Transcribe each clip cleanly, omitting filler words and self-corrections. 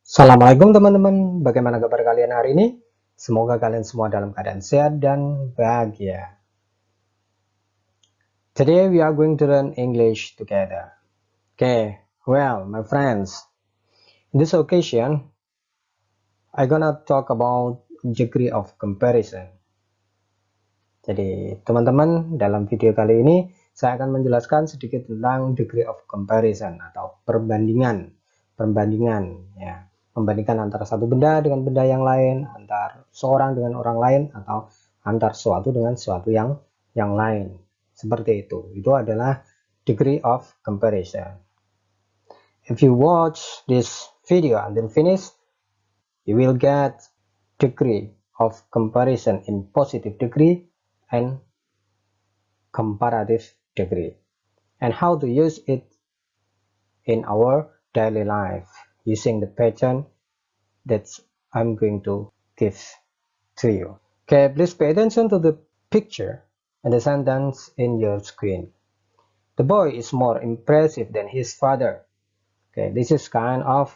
Assalamualaikum teman-teman, bagaimana kabar kalian hari ini? Semoga kalian semua dalam keadaan sehat dan bahagia. Today we are going to learn English together. Okay, well, my friends, in this occasion, I gonna talk about degree of comparison. Jadi, teman-teman, dalam video kali ini, saya akan menjelaskan sedikit tentang degree of comparison atau perbandingan. Perbandingan, ya. Membandingkan antara satu benda dengan benda yang lain, antar seorang dengan orang lain, atau antar suatu dengan suatu yang lain. Seperti itu. Itu adalah degree of comparison. If you watch this video until finish, you will get degree of comparison in positive degree and comparative degree, and how to use it in our daily life using the pattern that I'm going to give to you. Okay, please pay attention to the picture and the sentence in your screen. The boy is more impressive than his father. Okay, this is kind of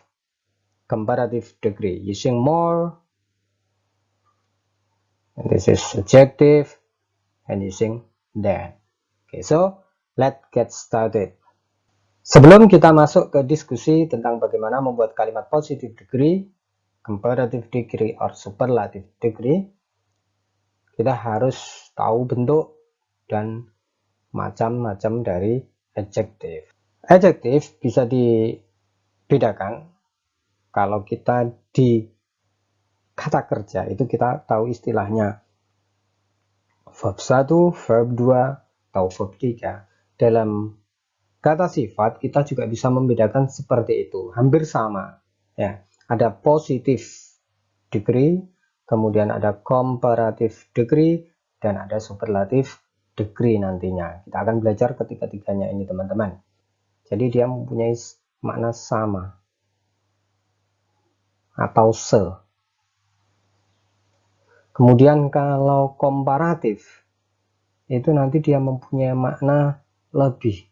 comparative degree using more, and this is adjective, and using than. Okay, so let's get started. Sebelum kita masuk ke diskusi tentang bagaimana membuat kalimat positive degree, comparative degree, or superlative degree, kita harus tahu bentuk dan macam-macam dari adjective. Adjective bisa dibedakan kalau kita di kata kerja itu kita tahu istilahnya verb 1, verb 2, atau verb 3. Dalam kata sifat kita juga bisa membedakan seperti itu, hampir sama ya. Ada positive degree, kemudian ada comparative degree, dan ada superlative degree nantinya. Kita akan belajar ketiga-tiganya ini teman-teman. Jadi dia mempunyai makna sama atau se. Kemudian kalau komparatif itu nanti dia mempunyai makna lebih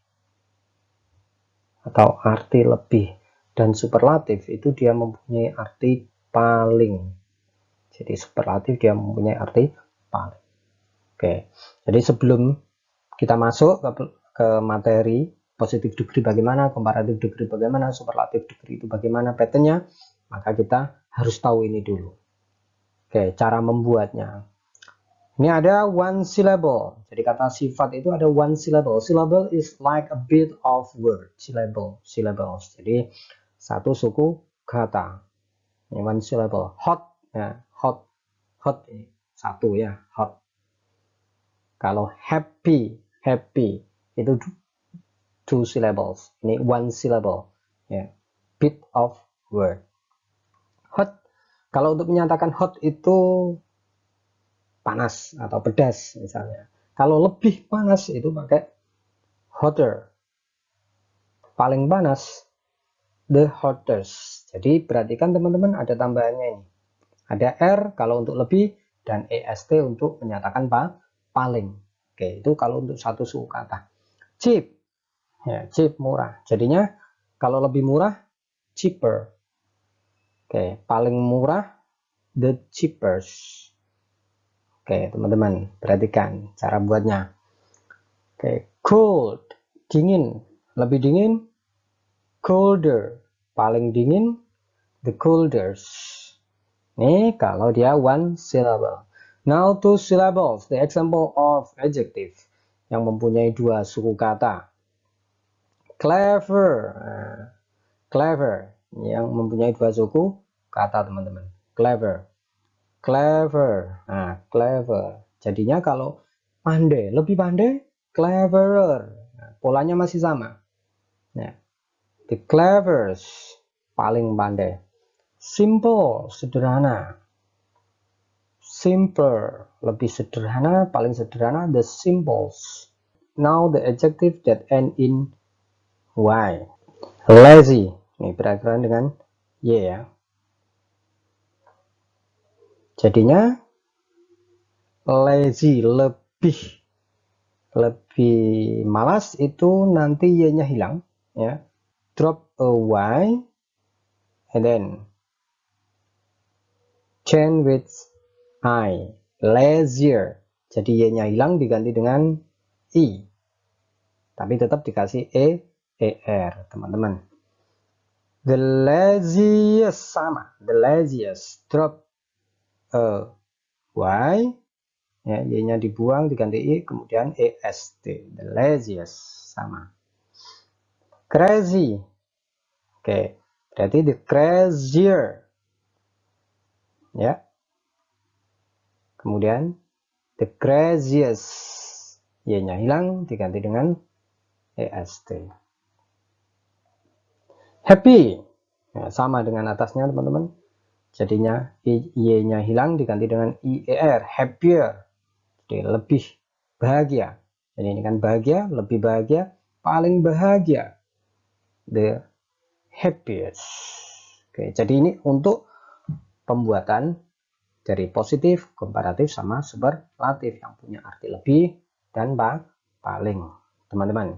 atau arti lebih, dan superlatif itu dia mempunyai arti paling. Jadi superlatif dia mempunyai arti paling. Oke, jadi sebelum kita masuk ke materi positive degree bagaimana, comparative degree bagaimana, superlative degree itu bagaimana patternnya, maka kita harus tahu ini dulu. Oke, cara membuatnya. Ini ada one syllable. Jadi kata sifat itu ada one syllable. Syllable is like a bit of word. Syllables. Jadi satu suku kata. Ini one syllable. Hot, ya, hot ini satu ya, hot. Kalau happy itu two syllables. Ini one syllable. Ya, bit of word. Hot. Kalau untuk menyatakan hot itu panas atau pedas misalnya. Kalau lebih panas itu pakai hotter. Paling panas, the hottest. Jadi perhatikan teman-teman ada tambahannya ini. Ada R kalau untuk lebih dan EST untuk menyatakan paling. Oke, itu kalau untuk satu suku kata. Cheap. Ya, cheap murah. Jadinya kalau lebih murah cheaper. Oke, paling murah the cheapest. Oke, teman-teman, perhatikan cara buatnya. Oke, cold, dingin, lebih dingin, colder, paling dingin, the coldest. Ini kalau dia one syllable. Now two syllables, the example of adjective yang mempunyai dua suku kata. Clever, clever yang mempunyai dua suku kata teman-teman. Clever. Nah, clever. Jadinya kalau pandai, lebih pandai, cleverer. Nah, polanya masih sama. Nah, the cleverest, paling pandai. Simple, sederhana. Simpler, lebih sederhana, paling sederhana, the simplest. Now the adjective that end in y. Lazy, ini berakhiran dengan y ya. Jadinya lazy, lebih malas itu nanti y-nya hilang ya. Drop a y and then change with I. Leisure. Jadi Y-nya hilang diganti dengan I. Tapi tetap dikasih ER, teman-teman. The laziest sama. The laziest. Drop a Y. Ya, Y-nya dibuang diganti I, kemudian EST. The laziest sama. Crazy. Oke, berarti the crazier. Ya. Kemudian the craziest. Y-nya hilang diganti dengan EST. Happy. Ya, sama dengan atasnya, teman-teman. Jadinya Y-nya hilang diganti dengan IER. Happier. Jadi lebih bahagia. Jadi ini kan bahagia, lebih bahagia, paling bahagia. The happiest. Oke, jadi ini untuk pembuatan dari positif, komparatif, sama superlatif yang punya arti lebih dan paling, teman-teman.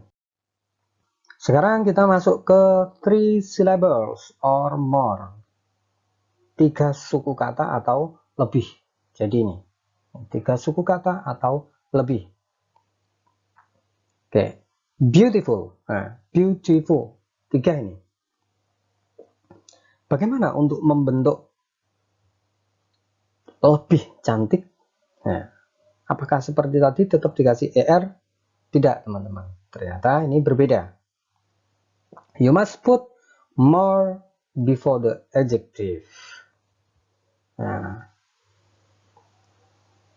Sekarang kita masuk ke 3 syllables or more. 3 suku kata atau lebih. Jadi ini 3 suku kata atau lebih. Oke, beautiful. Nah, beautiful. 3 ini. Bagaimana untuk membentuk lebih cantik? Nah, apakah seperti tadi tetap dikasih ER? Tidak, teman-teman. Ternyata ini berbeda. You must put more before the adjective. Nah,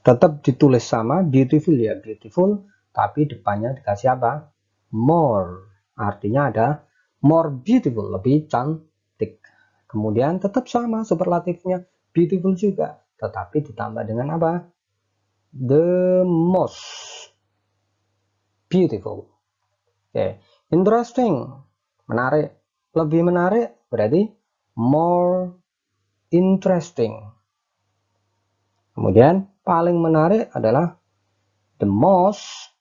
tetap ditulis sama, beautiful ya, beautiful, tapi depannya dikasih apa? More. Artinya ada more beautiful, lebih cantik. Kemudian tetap sama superlatifnya, beautiful juga, tetapi ditambah dengan apa? The most beautiful. Oke, interesting, menarik, lebih menarik, berarti more interesting. Kemudian paling menarik adalah the most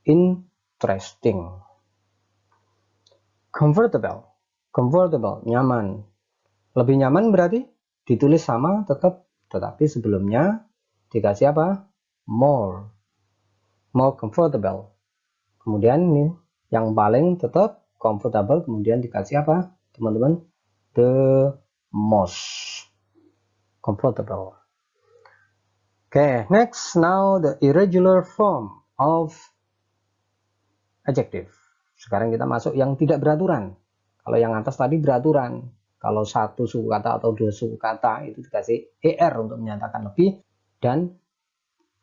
interesting. Comfortable, comfortable, nyaman. Lebih nyaman berarti ditulis sama tetap, tetapi sebelumnya dikasih apa? More, more comfortable. Kemudian ini yang paling tetap comfortable, kemudian dikasih apa, teman-teman? The most comfortable. Okay, next, now the irregular form of adjective. Sekarang kita masuk yang tidak beraturan. Kalau yang atas tadi beraturan. Kalau satu suku kata atau 2 suku kata itu dikasih ER untuk menyatakan lebih dan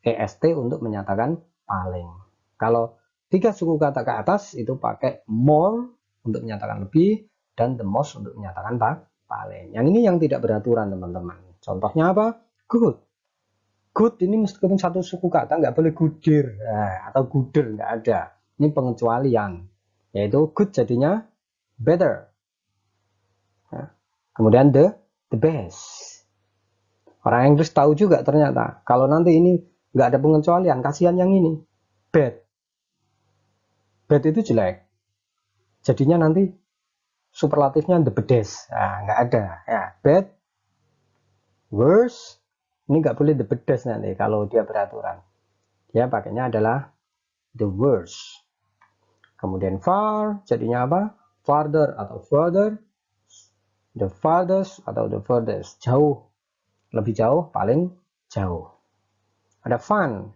EST untuk menyatakan paling. Kalau 3 suku kata ke atas itu pakai more untuk menyatakan lebih dan the most untuk menyatakan paling. Yang ini yang tidak beraturan, teman-teman. Contohnya apa? Good. Good ini meskipun satu suku kata nggak boleh gudir atau gudel, nggak ada. Ini pengecualian. Yaitu good jadinya better. Kemudian the best. Orang Inggris tahu juga ternyata. Kalau nanti ini nggak ada pengecualian, kasihan yang ini. Bad. Bad itu jelek. Jadinya nanti superlatifnya the best. Nah, nggak ada. Ya, bad, worse. Ini nggak boleh the best nanti kalau dia beraturan. Dia pakainya adalah the worst. Kemudian far, jadinya apa? Farther atau further. The farthest atau the furthest. Jauh. Lebih jauh, paling jauh. Ada fun,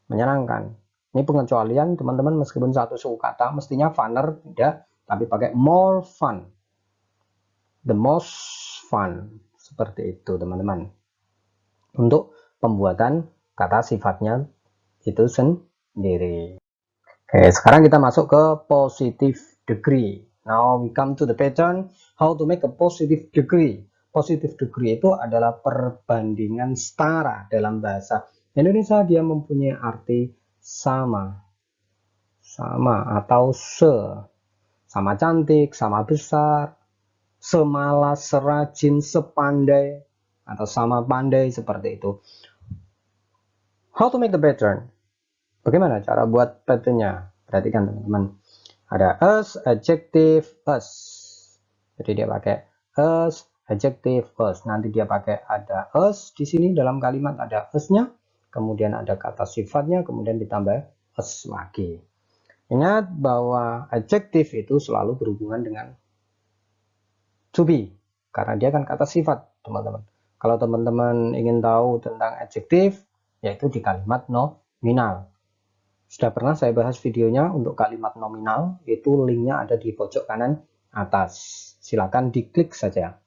menyenangkan. Ini pengecualian, teman-teman, meskipun satu suku kata, mestinya funner, tidak, tapi pakai more fun. The most fun. Seperti itu, teman-teman. Untuk pembuatan kata sifatnya itu sendiri. Oke, sekarang kita masuk ke positive degree. Now we come to the pattern how to make a positive degree. Positive degree itu adalah perbandingan setara dalam bahasa Indonesia. Dia mempunyai arti sama, sama atau sama cantik, sama besar, semalas, serajin, sepandai, atau sama pandai, seperti itu. How to make the pattern? Bagaimana cara buat patternnya? Perhatikan, teman-teman. Ada us, adjective, us. Jadi dia pakai us, adjective us. Nanti dia pakai ada us di sini, dalam kalimat ada us-nya, kemudian ada kata sifatnya, kemudian ditambah us lagi. Ingat bahwa adjective itu selalu berhubungan dengan to be, karena dia kan kata sifat, teman-teman. Kalau teman-teman ingin tahu tentang adjective, yaitu di kalimat nominal. Sudah pernah saya bahas videonya untuk kalimat nominal, itu linknya ada di pojok kanan atas. Silakan diklik saja.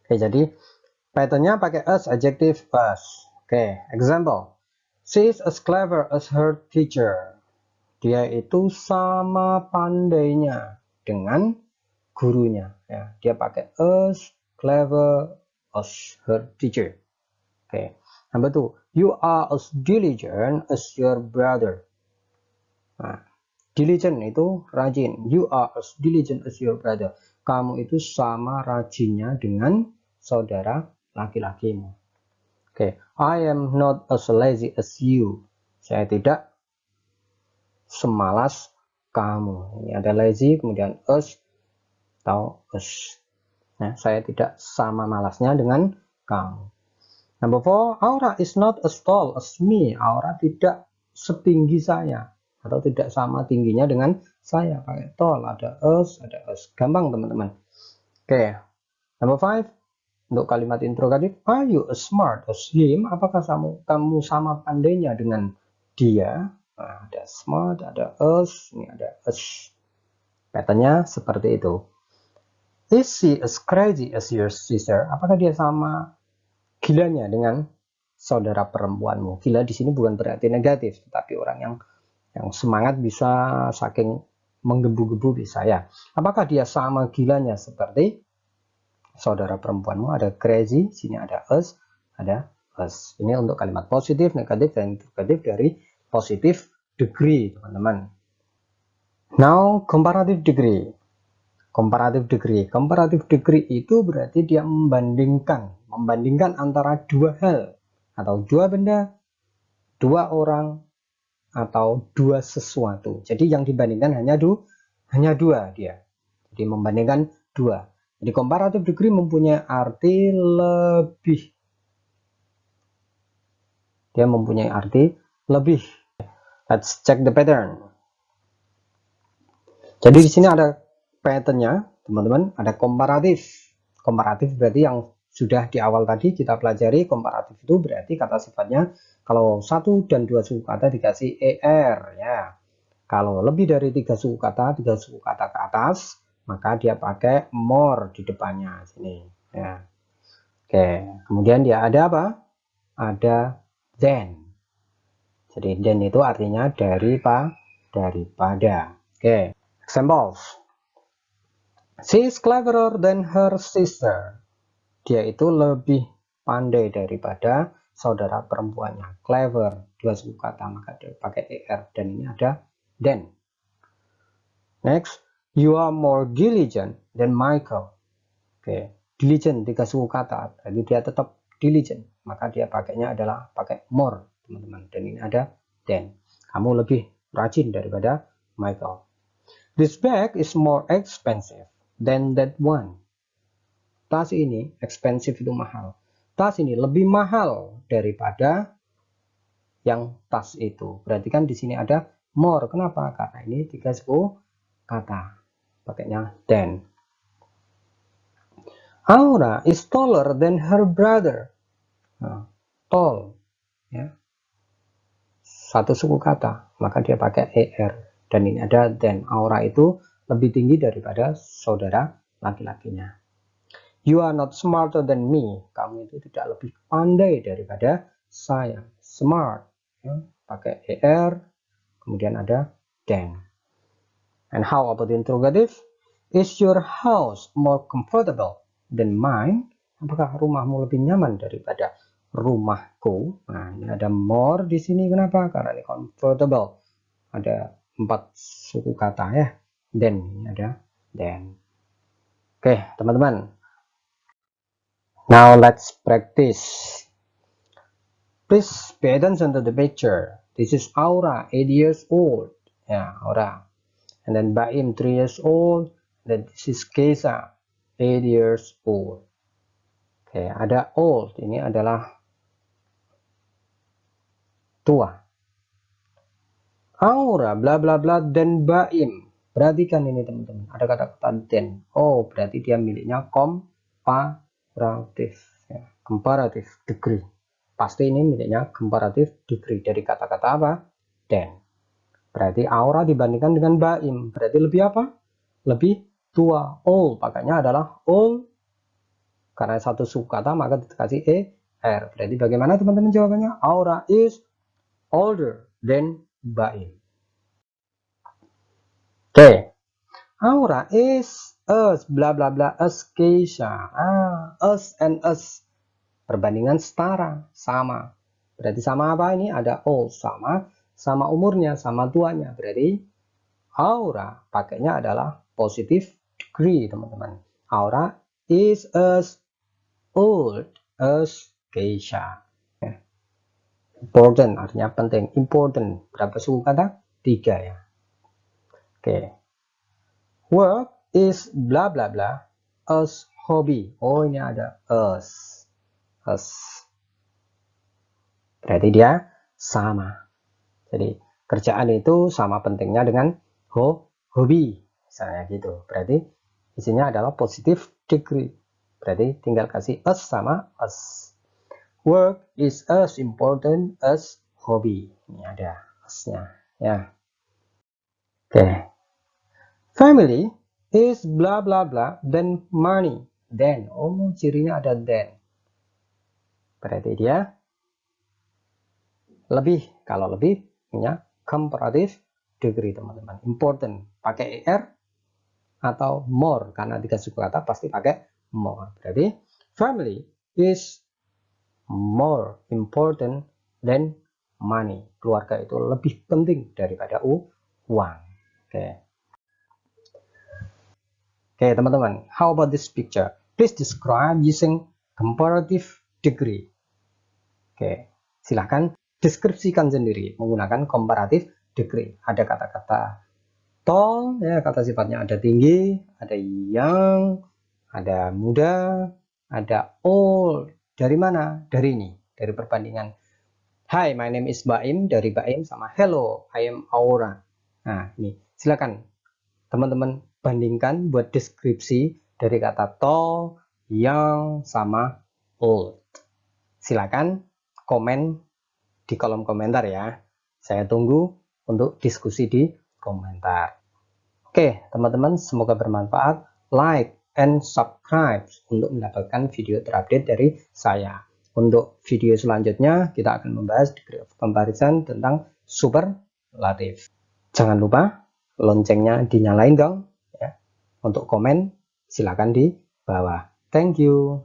Oke, jadi patternnya pakai us, adjective us. Oke, example. She is as clever as her teacher. Dia itu sama pandainya dengan gurunya. Ya, dia pakai as clever as her teacher. Oke, number 2. You are as diligent as your brother. Nah, diligent itu rajin. You are as diligent as your brother. Kamu itu sama rajinnya dengan saudara laki-lakimu. Oke, I am not as lazy as you. Saya tidak semalas kamu. Ini ada lazy, kemudian as atau us. Nah, saya tidak sama malasnya dengan kamu. Number 4, Aura is not as tall as me. Aura tidak setinggi saya atau tidak sama tingginya dengan saya. Pakai tall, ada us, ada us. Gampang, teman-teman. Oke. Number 5, untuk kalimat interrogatif, are you as smart as him? Apakah kamu sama pandainya dengan dia? Nah, ada smart, ada us, ini ada us. Patternnya seperti itu. Is she as crazy as your sister? Apakah dia sama gilanya dengan saudara perempuanmu? Gila di sini bukan berarti negatif, tetapi orang yang semangat bisa saking menggebu-gebu bisa ya. Apakah dia sama gilanya seperti saudara perempuanmu? Ada crazy, sini ada us, ada us. Ini untuk kalimat positif, negatif, dan interrogatif dari positive degree, teman-teman. Now, comparative degree. Comparative degree. Comparative degree itu berarti dia membandingkan antara dua hal atau dua benda, dua orang, atau dua sesuatu. Jadi yang dibandingkan hanya dua dia. Jadi membandingkan dua. Jadi comparative degree mempunyai arti lebih. Dia mempunyai arti lebih. Let's check the pattern. Jadi di sini ada patternnya, teman-teman. Ada komparatif. Komparatif berarti yang sudah di awal tadi kita pelajari. Komparatif itu berarti kata sifatnya kalau 1 dan 2 suku kata dikasih er ya. Kalau lebih dari 3 suku kata ke atas, maka dia pakai more di depannya sini ya. Oke, kemudian dia ada apa? Ada than. Jadi than itu artinya daripada. Oke, examples. She is cleverer than her sister. Dia itu lebih pandai daripada saudara perempuannya. Clever, 2 suku kata, maka dia pakai er, dan ini ada than. Next, you are more diligent than Michael. Oke, diligent 3 suku kata, jadi dia tetap diligent, maka dia pakainya adalah pakai more, teman-teman. Dan ini ada than. Kamu lebih rajin daripada Michael. This bag is more expensive than that one. Tas ini expensive itu mahal. Tas ini lebih mahal daripada yang tas itu. Berarti kan di sini ada more. Kenapa? Karena ini 3 suku kata. Pakainya than. Aura is taller than her brother. Nah, tall ya. 1 suku kata, maka dia pakai er. Dan ini ada than. Aura itu lebih tinggi daripada saudara laki-lakinya. You are not smarter than me. Kamu itu tidak lebih pandai daripada saya. Smart ya, pakai er, kemudian ada than. And how about the interrogative? Is your house more comfortable than mine? Apakah rumahmu lebih nyaman daripada rumahku? Nah, ini ada more di sini. Kenapa? Karena ini comfortable. Ada 4 suku kata ya. Then ini ada then. Oke, teman-teman. Now let's practice. Please pay attention to the picture. This is Aura, 8 years old. Ya, Aura. And then Baim, 3 years old. Then this is Keisa, 8 years old. Oke, ada old, ini adalah tua. Aura, bla bla bla, dan Baim. Perhatikan ini teman-teman, ada kata-kata dan. Oh, berarti dia miliknya comparative, ya, comparative degree. Pasti ini miliknya comparative degree dari kata-kata apa? Dan. Berarti Aura dibandingkan dengan Baim, berarti lebih apa? Lebih tua. Old, pakainya adalah old. Karena satu suku kata maka dikasih er. Berarti bagaimana teman-teman jawabannya? Aura is older than Baim. Oke. Aura is us, bla bla bla, us Keisha. Us and us. Perbandingan setara, sama. Berarti sama apa ini? Ada old, sama umurnya, sama tuanya. Berarti Aura pakainya adalah positive degree, teman-teman. Aura is as old as Keisha. Important artinya penting. Important berapa suku kata? 3 ya. Oke. Work is bla bla bla as hobby. Oh, ini ada as. Berarti dia sama. Jadi kerjaan itu sama pentingnya dengan hobi. Misalnya gitu. Berarti isinya adalah positive degree. Berarti tinggal kasih as sama as. Work is as important as hobby. Ini ada asnya ya. Oke. Family is bla bla bla then money. Then, oh cirinya ada then. Berarti dia lebih. Kalau lebih punya comparative degree, teman-teman. Important pakai er atau more, karena tiga suku kata pasti pakai more. Berarti family is more important than money. Keluarga itu lebih penting daripada uang. Oke, teman-teman. How about this picture? Please describe using comparative degree. Oke, silahkan deskripsikan sendiri menggunakan comparative degree. Ada kata-kata tall, ya, kata sifatnya ada tinggi, ada young, ada muda, ada old. Dari mana? Dari ini, dari perbandingan. Hi, my name is Baim, dari Baim, sama hello, I am Aura. Nah, ini silakan teman-teman bandingkan buat deskripsi dari kata tall, young, sama old. Silakan komen di kolom komentar ya. Saya tunggu untuk diskusi di komentar. Oke, teman-teman, semoga bermanfaat. Like and subscribe untuk mendapatkan video terupdate dari saya. Untuk video selanjutnya, kita akan membahas degree of comparison tentang superlatif. Jangan lupa loncengnya dinyalain dong. Ya. Untuk komen, silakan di bawah. Thank you.